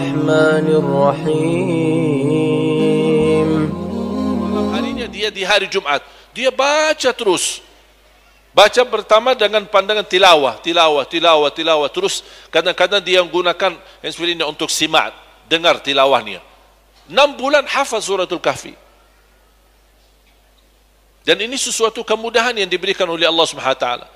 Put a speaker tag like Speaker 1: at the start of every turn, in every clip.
Speaker 1: الرحمن الرحيم.
Speaker 2: Harinya dia di hari Jumat, dia baca terus. Baca pertama dengan pandangan tilawah, terus kadang-kadang dia menggunakan handphone ini untuk simak, dengar tilawahnya. 6 bulan hafaz suratul Kahfi. Dan ini sesuatu kemudahan yang diberikan oleh Allah Subhanahu wa taala.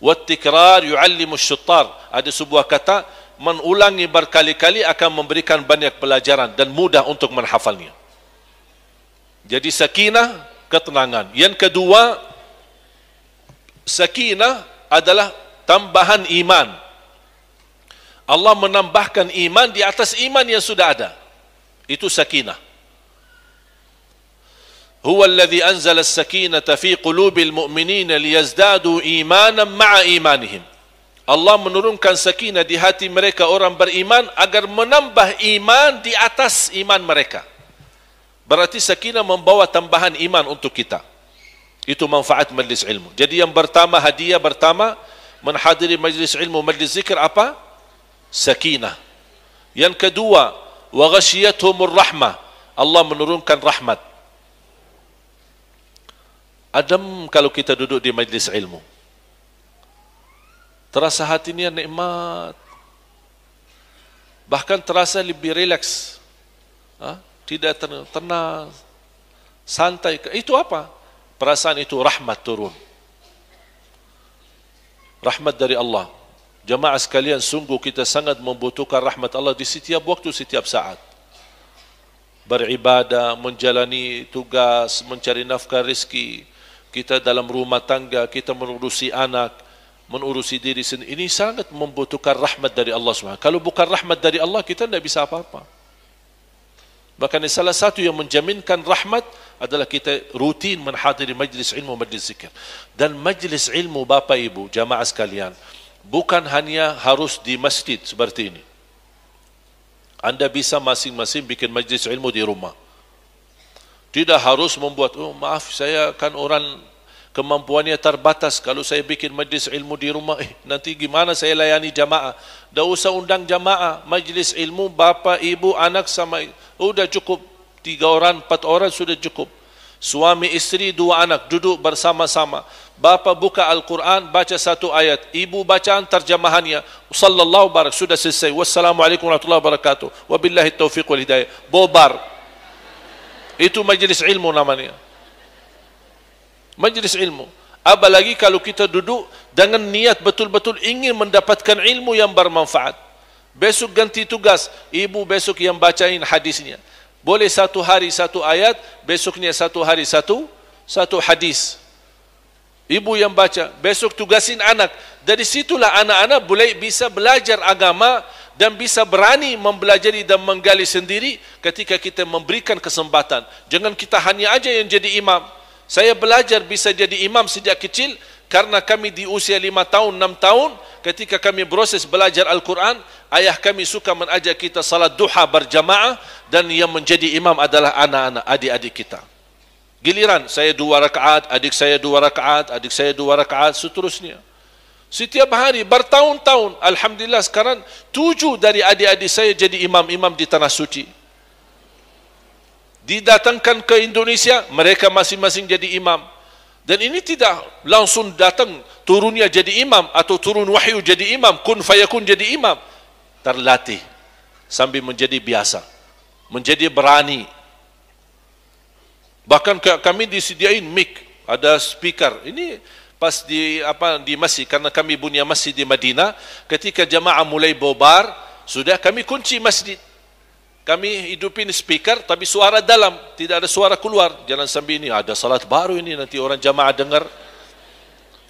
Speaker 2: Wat-tikrar yu'allimu syuttar. Ada sebuah kata, mengulangi berkali-kali akan memberikan banyak pelajaran dan mudah untuk menghafalnya. Jadi sakinah, ketenangan. Yang kedua, sakinah adalah tambahan iman. Allah menambahkan iman di atas iman yang sudah ada. Itu sakinah. Huwa alladhi anzala as-sakinata fi qulubil mu'minina liyazdadu imanan ma'a imanihim. Allah menurunkan sakinah di hati mereka orang beriman agar menambah iman di atas iman mereka. Berarti sakinah membawa tambahan iman untuk kita. Itu manfaat majlis ilmu. Jadi yang pertama, hadiah pertama, menghadiri majlis ilmu, majlis zikir apa? Sakinah. Yang kedua, wa ghasyiyatuhumur rahmah. Allah menurunkan rahmat. Adem kalau kita duduk di majlis ilmu. Terasa hatinya nikmat. Bahkan terasa lebih rileks. Tidak tenang, santai. Itu apa? Perasaan itu rahmat turun. Rahmat dari Allah. Jamaah sekalian, sungguh kita sangat membutuhkan rahmat Allah di setiap waktu, setiap saat. Beribadah, menjalani tugas, mencari nafkah rezeki. Kita dalam rumah tangga, kita mengurusi anak, mengurusi diri sendiri. Ini sangat membutuhkan rahmat dari Allah SWT. Kalau bukan rahmat dari Allah, kita tidak bisa apa-apa. Bahkan salah satu yang menjaminkan rahmat adalah kita rutin menghadiri majlis ilmu, majlis zikir. Dan majlis ilmu, Bapak Ibu, jamaah sekalian, bukan hanya harus di masjid seperti ini. Anda bisa masing-masing bikin majlis ilmu di rumah. Tidak harus membuat, oh maaf saya kan orang kemampuannya terbatas, kalau saya bikin majlis ilmu di rumah, nanti gimana saya layani jamaah? Dah usah undang jamaah, majlis ilmu bapa, ibu, anak sama, sudah cukup 3 orang, 4 orang sudah cukup. Suami, istri, 2 anak duduk bersama-sama. Bapa buka Al-Quran, baca 1 ayat, ibu bacaan terjemahannya, sallallahu barak, sudah selesai. Wassalamualaikum warahmatullahi wabarakatuh. Wabillahi taufiq wal hidayah. Bobar. Itu majlis ilmu namanya. Majlis ilmu. Apalagi kalau kita duduk dengan niat betul-betul ingin mendapatkan ilmu yang bermanfaat. Besok ganti tugas, ibu besok yang bacain hadisnya. Boleh 1 hari 1 ayat, besoknya 1 hari 1 hadis. Ibu yang baca, besok tugasin anak. Dari situlah anak-anak boleh bisa belajar agama dan bisa berani mempelajari dan menggali sendiri ketika kita memberikan kesempatan. Jangan kita hanya aja yang jadi imam. Saya belajar bisa jadi imam sejak kecil karena kami di usia 5 tahun, 6 tahun, ketika kami proses belajar Al-Quran, ayah kami suka mengajak kita salat duha berjamaah dan yang menjadi imam adalah anak-anak, adik-adik kita. Giliran saya 2 rakaat, adik saya 2 rakaat, adik saya 2 rakaat, seterusnya. Setiap hari bertahun-tahun, alhamdulillah sekarang 7 dari adik-adik saya jadi imam-imam di tanah suci. Didatangkan ke Indonesia, mereka masing-masing jadi imam. Dan ini tidak langsung datang turunnya jadi imam atau turun wahyu jadi imam, kun fayakun jadi imam. Terlatih sambil menjadi biasa, menjadi berani. Bahkan kami disediain mic, ada speaker. Ini pas di masjid, karena kami punya masjid di Madinah. Ketika jamaah mulai bobar, sudah kami kunci masjid. Kami hidupin speaker, tapi suara dalam, tidak ada suara keluar. Jangan sampai ini ada salat baru ini nanti orang jamaah dengar.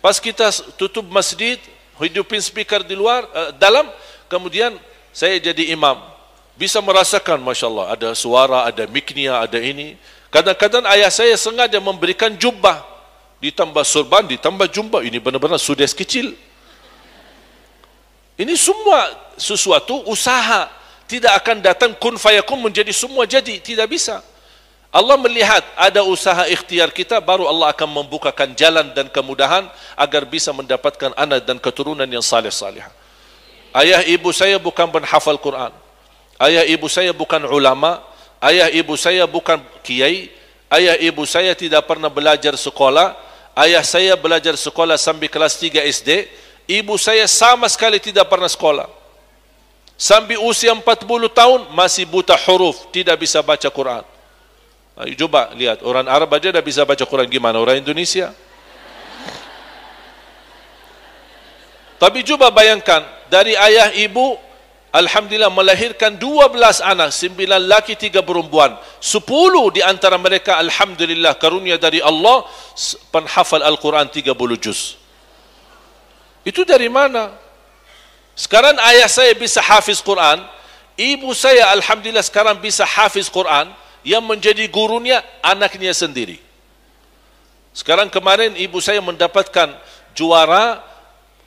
Speaker 2: Pas kita tutup masjid, hidupin speaker di luar, dalam, kemudian saya jadi imam. Bisa merasakan, Masya Allah, ada suara, ada miknya, ada ini. Kadang-kadang ayah saya sengaja memberikan jubbah, ditambah sorban, ditambah jubbah. Ini benar-benar sudes kecil. Ini semua sesuatu usaha. Tidak akan datang kun fayakun menjadi semua jadi, tidak bisa. Allah melihat ada usaha ikhtiar kita, baru Allah akan membukakan jalan dan kemudahan agar bisa mendapatkan anak dan keturunan yang saleh-salihah. Ayah ibu saya bukan penghafal Quran. Ayah ibu saya bukan ulama, ayah ibu saya bukan kiai, ayah ibu saya tidak pernah belajar sekolah, ayah saya belajar sekolah sampai kelas 3 SD, ibu saya sama sekali tidak pernah sekolah. Sampai usia 40 tahun masih buta huruf, tidak bisa baca Quran. Ayo coba lihat, orang Arab aja tidak bisa baca Quran, gimana orang Indonesia? Tapi coba bayangkan, dari ayah ibu, alhamdulillah melahirkan 12 anak, 9 laki 3 perempuan. 10 di antara mereka alhamdulillah karunia dari Allah penghafal Al-Quran 30 juz. Itu dari mana? Sekarang ayah saya bisa hafiz Quran, ibu saya alhamdulillah sekarang bisa hafiz Quran, yang menjadi gurunya anaknya sendiri. Sekarang kemarin ibu saya mendapatkan juara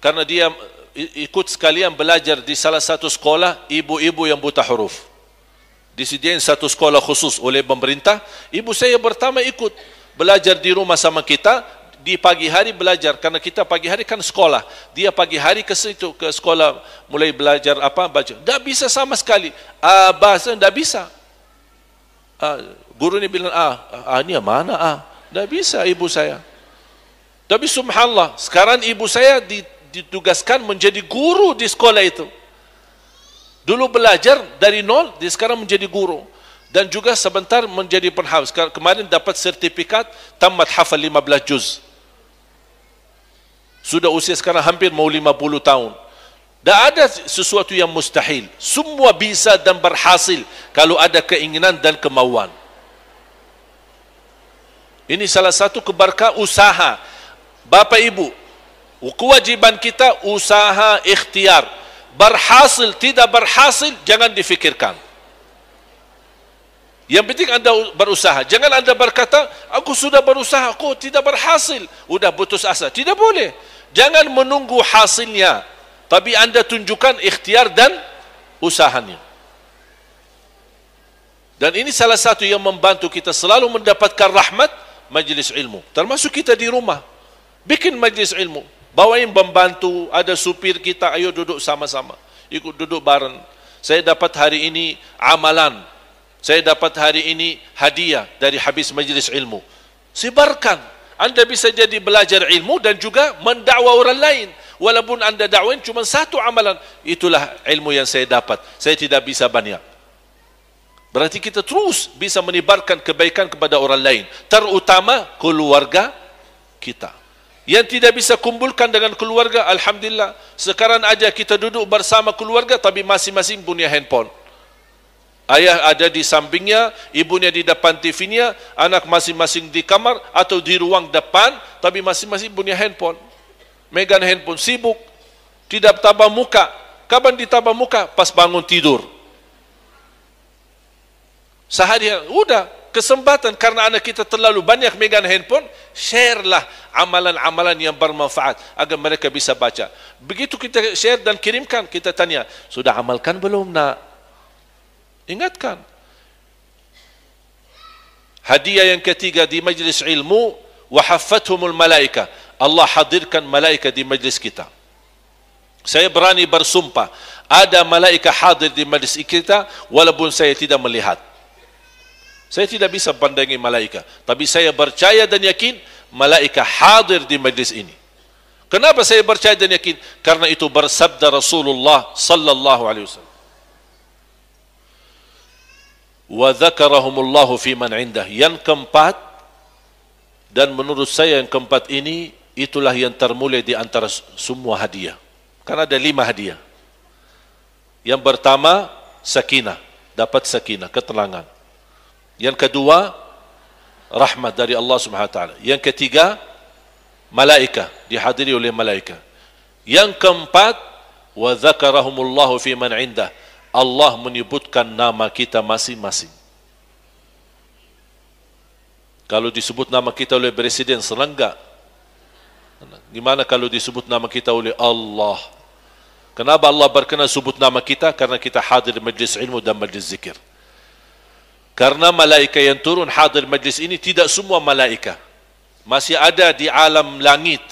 Speaker 2: karena dia ikut sekalian belajar di salah satu sekolah ibu-ibu yang buta huruf. Disediakan satu sekolah khusus oleh pemerintah. Ibu saya pertama ikut belajar di rumah sama kita, di pagi hari belajar, karena kita pagi hari kan sekolah, dia pagi hari ke situ, ke sekolah mulai belajar apa, baca. Tak bisa sama sekali, bahasa tak bisa. Guru ni bilang ni mana tak bisa ibu saya. Tapi subhanallah, sekarang ibu saya ditugaskan menjadi guru di sekolah itu. Dulu belajar dari nol, dia sekarang menjadi guru. Dan juga sebentar menjadi penhafaz. Kemarin dapat sertifikat tamat hafal 15 juz. Sudah usia sekarang hampir mau 50 tahun. Tak ada sesuatu yang mustahil. Semua bisa dan berhasil kalau ada keinginan dan kemauan. Ini salah satu keberkah usaha. Bapak Ibu, kewajiban kita usaha ikhtiar. Berhasil, tidak berhasil, jangan difikirkan. Yang penting anda berusaha. Jangan anda berkata, aku sudah berusaha, aku tidak berhasil, sudah putus asa. Tidak boleh. Jangan menunggu hasilnya, tapi anda tunjukkan ikhtiar dan usahanya. Dan ini salah satu yang membantu kita selalu mendapatkan rahmat, majlis ilmu. Termasuk kita di rumah, bikin majlis ilmu, bawain pembantu, ada supir kita, ayo duduk sama-sama, ikut duduk bareng. Saya dapat hari ini amalan, saya dapat hari ini hadiah dari habis majlis ilmu. Sebarkan. Anda bisa jadi belajar ilmu dan juga mendakwa orang lain. Walaupun anda dakwain cuma satu amalan, itulah ilmu yang saya dapat. Saya tidak bisa banyak. Berarti kita terus bisa menyebarkan kebaikan kepada orang lain, terutama keluarga kita. Yang tidak bisa kumpulkan dengan keluarga, alhamdulillah, sekarang aja kita duduk bersama keluarga tapi masing-masing punya handphone. Ayah ada di sampingnya, ibunya di depan TV-nya, anak masing-masing di kamar atau di ruang depan, tapi masing-masing punya handphone. Megang handphone, sibuk, tidak tabah muka. Kapan ditabah muka? Pas bangun tidur. Sehari, udah kesempatan, karena anak kita terlalu banyak megang handphone, share-lah amalan-amalan yang bermanfaat agar mereka bisa baca. Begitu kita share dan kirimkan, kita tanya, sudah amalkan belum nak? Ingatkan. Hadiah yang ketiga di majlis ilmu, wa haffathumul malaika. Allah hadirkan malaikat di majlis kita. Saya berani bersumpah, ada malaikat hadir di majlis kita walaupun saya tidak melihat. Saya tidak bisa pandangi malaikat, tapi saya percaya dan yakin malaikat hadir di majlis ini. Kenapa saya percaya dan yakin? Karena itu bersabda Rasulullah sallallahu alaihi wasallam, wa dzakarahumullahu fi man indah. Yang keempat, dan menurut saya yang keempat ini itulah yang termulia di antara semua hadiah, karena ada 5 hadiah. Yang pertama, sakinah, dapat sakinah, ketenangan. Yang kedua, rahmat dari Allah Subhanahu wa taala. Yang ketiga, malaika, dihadiri oleh malaika. Yang keempat, wa dzakarahumullahu fi man indah, Allah menyebutkan nama kita masing-masing. Kalau disebut nama kita oleh presiden, senang enggak? Gimana kalau disebut nama kita oleh Allah? Kenapa Allah berkenan sebut nama kita? Karena kita hadir di majlis ilmu dan majlis zikir. Karena malaikat yang turun hadir majlis ini tidak semua malaikat. Masih ada di alam langit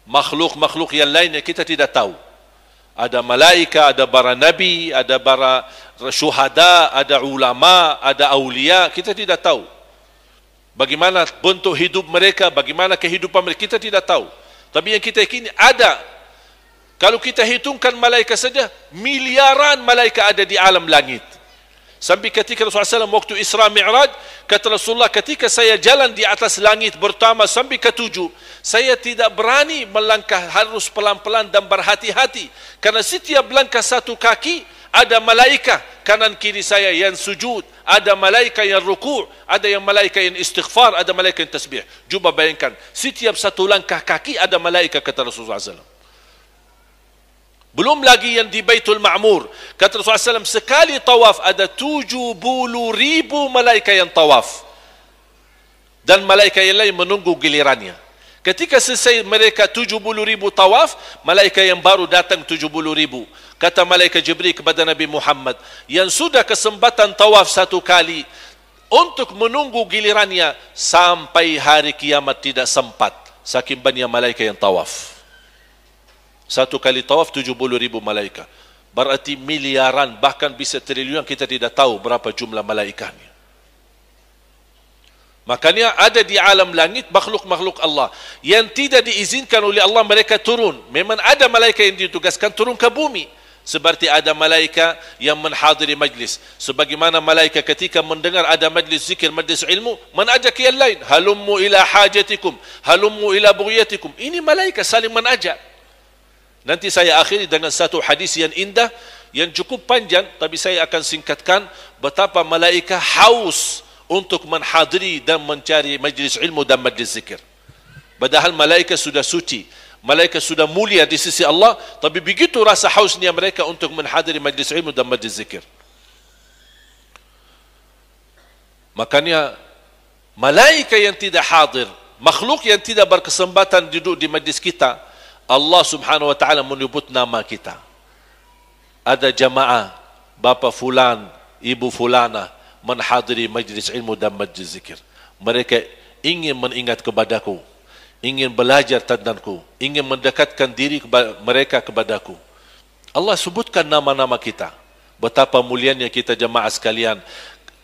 Speaker 2: makhluk-makhluk yang lain yang kita tidak tahu. Ada malaika, ada para nabi, ada para syuhada, ada ulama, ada aulia. Kita tidak tahu bagaimana bentuk hidup mereka, bagaimana kehidupan mereka, kita tidak tahu. Tapi yang kita yakini ada. Kalau kita hitungkan malaikat saja, miliaran malaikat ada di alam langit. Sampai ketika Rasulullah SAW waktu Isra Mi'raj, kata Rasulullah, ketika saya jalan di atas langit pertama sampai ke-7, saya tidak berani melangkah, harus pelan-pelan dan berhati-hati. Karena setiap langkah satu kaki, ada malaikat kanan kiri saya yang sujud, ada malaikat yang ruku', ada yang malaikat yang istighfar, ada malaikat yang tasbih. Cuba bayangkan, setiap satu langkah kaki ada malaikat, kata Rasulullah SAW. Belum lagi yang di Baitul Ma'mur. Kata Rasulullah SAW, sekali tawaf ada 70,000 malaikat yang tawaf. Dan malaikat yang lain menunggu gilirannya. Ketika selesai mereka 70,000 tawaf, malaikat yang baru datang 70,000. Kata malaikat Jibril kepada Nabi Muhammad, yang sudah kesempatan tawaf satu kali, untuk menunggu gilirannya, sampai hari kiamat tidak sempat. Saking banyak malaikat yang tawaf. Satu kali tawaf 70,000 malaikat. Berarti miliaran, bahkan bisa triliun, kita tidak tahu berapa jumlah malaikatnya. Makanya ada di alam langit makhluk-makhluk Allah yang tidak diizinkan oleh Allah mereka turun. Memang ada malaikat yang ditugaskan turun ke bumi. Seperti ada malaikat yang menghadiri majlis. Sebagaimana malaikat ketika mendengar ada majlis zikir, majlis ilmu, menajak yang lain. Halummu ila hajatikum, halummu ila bughyatikum. Ini malaikat saling menajak. Nanti saya akhiri dengan satu hadis yang indah, yang cukup panjang, tapi saya akan singkatkan betapa malaikat haus untuk menghadiri dan mencari majlis ilmu dan majlis zikir. Padahal malaikat sudah suci, malaikat sudah mulia di sisi Allah, tapi begitu rasa hausnya mereka untuk menghadiri majlis ilmu dan majlis zikir. Makanya malaikat yang tidak hadir, makhluk yang tidak berkesempatan duduk di majlis kita, Allah subhanahu wa ta'ala menyebut nama kita. Ada jamaah, bapa fulan, ibu fulana, menghadiri majlis ilmu dan majlis zikir. Mereka ingin mengingat kepadaku, ingin belajar tentangku, ingin mendekatkan diri mereka kepadaku. Allah sebutkan nama-nama kita. Betapa mulianya kita jamaah sekalian.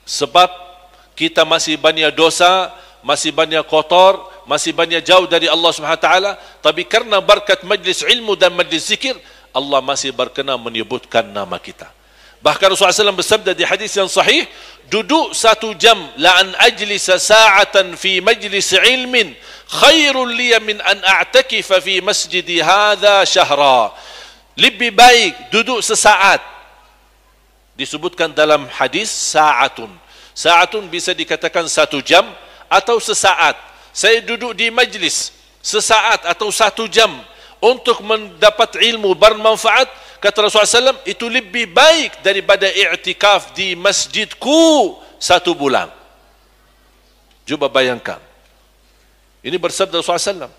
Speaker 2: Sebab kita masih banyak dosa, masih banyak kotor, masih banyak jauh dari Allah Subhanahu wa taala, tapi karena berkat majlis ilmu dan majlis zikir, Allah masih berkenan menyebutkan nama kita. Bahkan Rasulullah SAW bersabda di hadis yang sahih, duduk 1 jam la an ajlisa sa'atan fi majlis ilmin khairul liya min an a'takifa fi masjidi hadha syahra. Lebih baik duduk sesaat. Disebutkan dalam hadis sa'atun. Sa'atun bisa dikatakan 1 jam atau sesaat. Saya duduk di majlis sesaat atau 1 jam untuk mendapat ilmu bermanfaat, kata Rasulullah SAW, itu lebih baik daripada i'tikaf di masjidku 1 bulan. Cuba bayangkan. Ini bersabda Rasulullah SAW.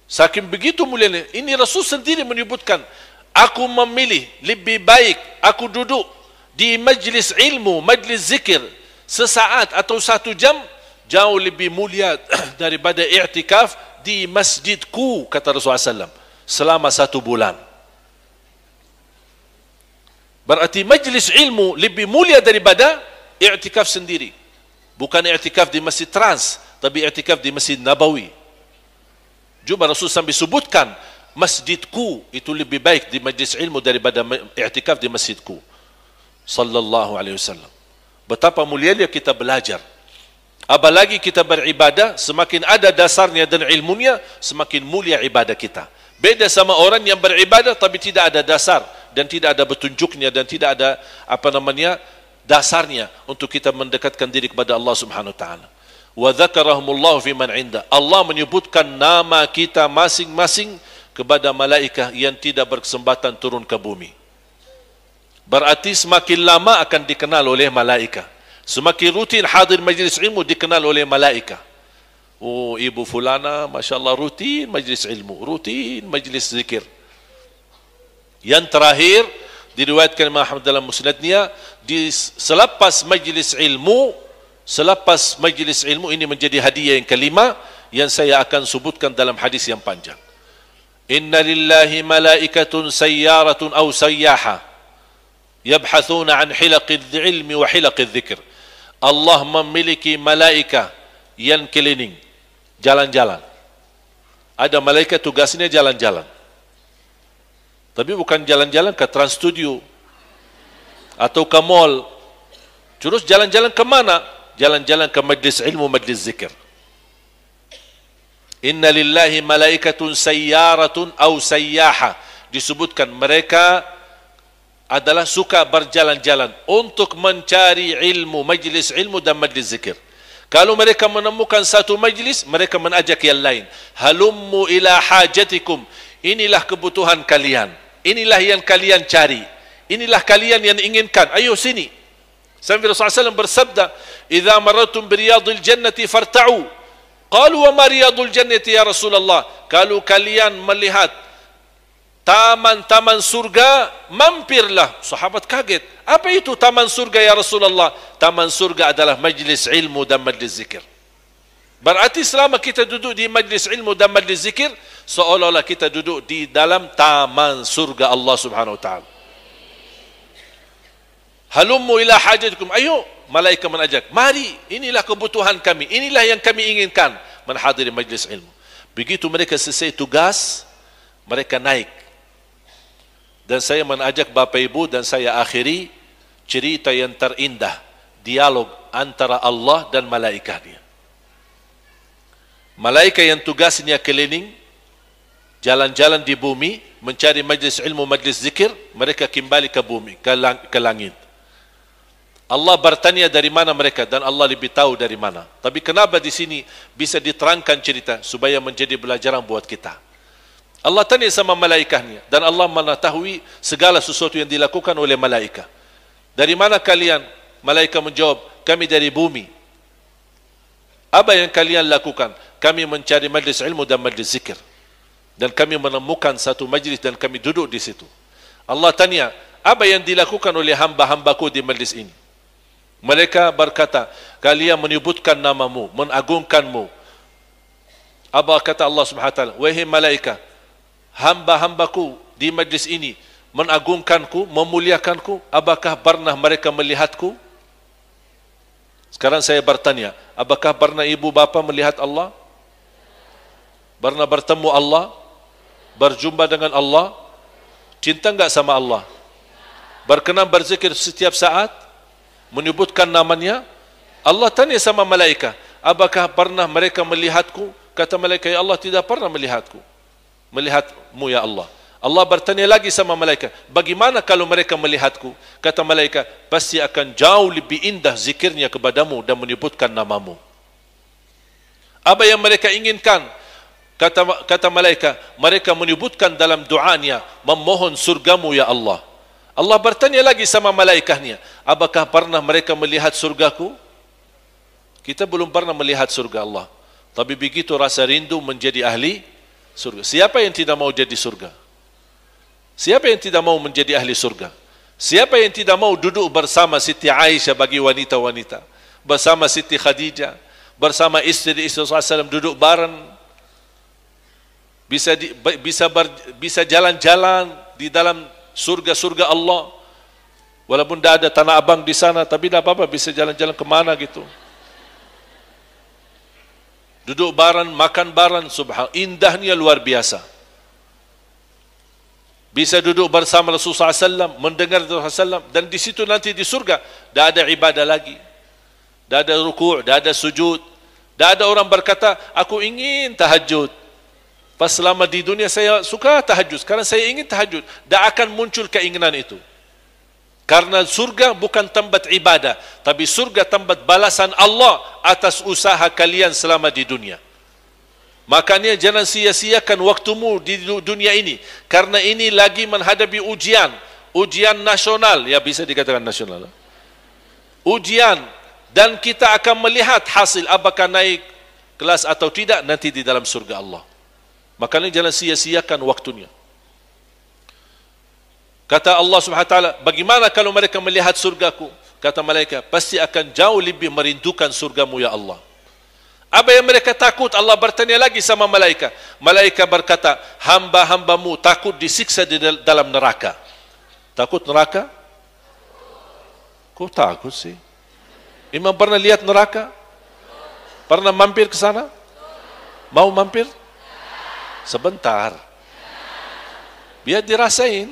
Speaker 2: Saking begitu mulianya, ini Rasul sendiri menyebutkan, aku memilih lebih baik aku duduk di majlis ilmu, majlis zikir sesaat atau 1 jam, jauh lebih mulia daripada i'tikaf di masjidku, kata Rasulullah SAW, selama 1 bulan. Berarti majlis ilmu lebih mulia daripada i'tikaf sendiri. Bukan i'tikaf di Masjid Trans, tapi i'tikaf di Masjid Nabawi. Juga Rasul sampai sebutkan, masjidku itu lebih baik di majlis ilmu daripada i'tikaf di masjidku. Sallallahu alaihi wasallam. Betapa mulianya kita belajar. Apalagi kita beribadah, semakin ada dasarnya dan ilmunya, semakin mulia ibadah kita. Beda sama orang yang beribadah tapi tidak ada dasar dan tidak ada petunjuknya dan tidak ada dasarnya untuk kita mendekatkan diri kepada Allah Subhanahu wa taala. Wa dzakarahumullahu fi man 'inda. Allah menyebutkan nama kita masing-masing kepada malaikat yang tidak berkesempatan turun ke bumi. Berarti semakin lama akan dikenal oleh malaikat. Semakin rutin hadir majlis ilmu dikenal oleh malaikat. Oh, ibu fulana, Masya Allah, rutin majlis ilmu, rutin majlis zikir. Yang terakhir, diriwayatkan Imam Ahmad dalam musnadnya, selepas majlis ilmu ini menjadi hadiah yang kelima, yang saya akan sebutkan dalam hadis yang panjang. Inna lillahi malaikatun sayyaratun aw sayyaha yabhathuna an hilaqil ilmi wa hilaqil dzikr. Allah memiliki malaika yang keliling, jalan-jalan. Ada malaikat tugasnya jalan-jalan. Tapi bukan jalan-jalan ke Trans Studio atau ke mall. Terus jalan-jalan ke mana? Jalan-jalan ke majlis ilmu, majlis zikir. Inna lillahi malaikatun sayyaratun aw sayyaha. Disebutkan mereka adalah suka berjalan-jalan untuk mencari ilmu, majlis ilmu dan majlis zikir. Kalau mereka menemukan satu majlis, mereka mengajak yang lain. Halummu ila hajatikum. Inilah kebutuhan kalian. Inilah yang kalian cari. Inilah kalian yang inginkan. Ayo sini. Sampai Rasulullah SAW bersabda, "Idza marratum bi riyadil jannati farta'u." Qalu wa ma riyadul jannati ya Rasulullah? Kalau kalian melihat taman-taman surga, mampirlah. Sahabat kaget. Apa itu taman surga ya Rasulullah? Taman surga adalah majlis ilmu dan majlis zikir. Berarti selama kita duduk di majlis ilmu dan majlis zikir, seolah-olah kita duduk di dalam taman surga Allah Subhanahu wa taala. Halummu ila hajatikum. Ayo, malaikat menajak. Mari, inilah kebutuhan kami. Inilah yang kami inginkan. Menghadiri majlis ilmu. Begitu mereka selesai tugas, mereka naik. Dan saya menajak Bapak Ibu dan saya akhiri cerita yang terindah. Dialog antara Allah dan malaikatnya. Malaikat yang tugasnya keliling, jalan-jalan di bumi, mencari majlis ilmu, majlis zikir, mereka kembali ke bumi, ke langit. Allah bertanya dari mana mereka dan Allah lebih tahu dari mana. Tapi kenapa di sini bisa diterangkan cerita supaya menjadi pelajaran buat kita. Allah tanya sama malaikatnya dan Allah mengetahui segala sesuatu yang dilakukan oleh malaikat. Dari mana kalian? Malaikat menjawab, kami dari bumi. Apa yang kalian lakukan? Kami mencari majlis ilmu dan majlis zikir. Dan kami menemukan satu majlis dan kami duduk di situ. Allah tanya, apa yang dilakukan oleh hamba-hambaku di majlis ini? Mereka berkata, kalian menyebutkan namamu, mengagungkanmu. Apa kata Allah Subhanahu wa taala? Wahai malaikat, hamba-hambaku di majlis ini mengagungkanku, memuliakanku. Apakah pernah mereka melihatku? Sekarang saya bertanya, apakah pernah ibu bapa melihat Allah? Pernah bertemu Allah? Berjumpa dengan Allah? Cinta enggak sama Allah? Berkenan berzikir setiap saat? Menyebutkan namanya? Allah tanya sama malaikat, apakah pernah mereka melihatku? Kata malaikat, ya Allah tidak pernah melihatku. Melihatmu ya Allah. Allah bertanya lagi sama malaikat, bagaimana kalau mereka melihatku? Kata malaikat, pasti akan jauh lebih indah zikirnya kepadamu dan menyebutkan namamu. Apa yang mereka inginkan? Kata malaikat, mereka menyebutkan dalam doanya, memohon surgamu ya Allah. Allah bertanya lagi sama malaikatnya, apakah pernah mereka melihat surgaku? Kita belum pernah melihat surga Allah. Tapi begitu rasa rindu menjadi ahli surga. Siapa yang tidak mau jadi surga? Siapa yang tidak mau menjadi ahli surga? Siapa yang tidak mau duduk bersama Siti Aisyah bagi wanita-wanita? Bersama Siti Khadijah? Bersama istri-istri SAW duduk bareng? Bisa jalan-jalan di dalam surga-surga Allah. Walaupun tidak ada Tanah Abang di sana, tapi tidak apa-apa, bisa jalan-jalan kemana gitu. Duduk bareng, makan bareng, subhanallah, indahnya luar biasa. Bisa duduk bersama Rasulullah SAW, mendengar Rasulullah SAW, dan di situ nanti di surga, tidak ada ibadah lagi. Tidak ada ruku', tidak ada sujud. Tidak ada orang berkata, aku ingin tahajud. Pas selama di dunia saya suka tahajud, sekarang saya ingin tahajud. Tak akan muncul keinginan itu. Karena surga bukan tempat ibadah, tapi surga tempat balasan Allah atas usaha kalian selama di dunia. Makanya jangan sia-siakan waktumu di dunia ini. Karena ini lagi menghadapi ujian. Ujian nasional, ya bisa dikatakan nasional. Ujian, dan kita akan melihat hasil apakah naik kelas atau tidak nanti di dalam surga Allah. Makanya jangan sia-siakan waktunya. Kata Allah Subhanahu wa taala, bagaimana kalau mereka melihat surgaku? Kata malaikat, pasti akan jauh lebih merindukan surgamu ya Allah. Apa yang mereka takut? Allah bertanya lagi sama malaikat. Malaikat berkata, hamba-hambamu takut disiksa di dalam neraka. Takut neraka? Kau takut sih? Imam pernah lihat neraka? Pernah mampir ke sana? Mau mampir? Sebentar. Biar dirasain.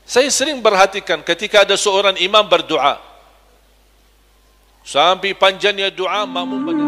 Speaker 2: Saya sering perhatikan ketika ada seorang imam berdoa, sampai panjangnya doa, makmum pada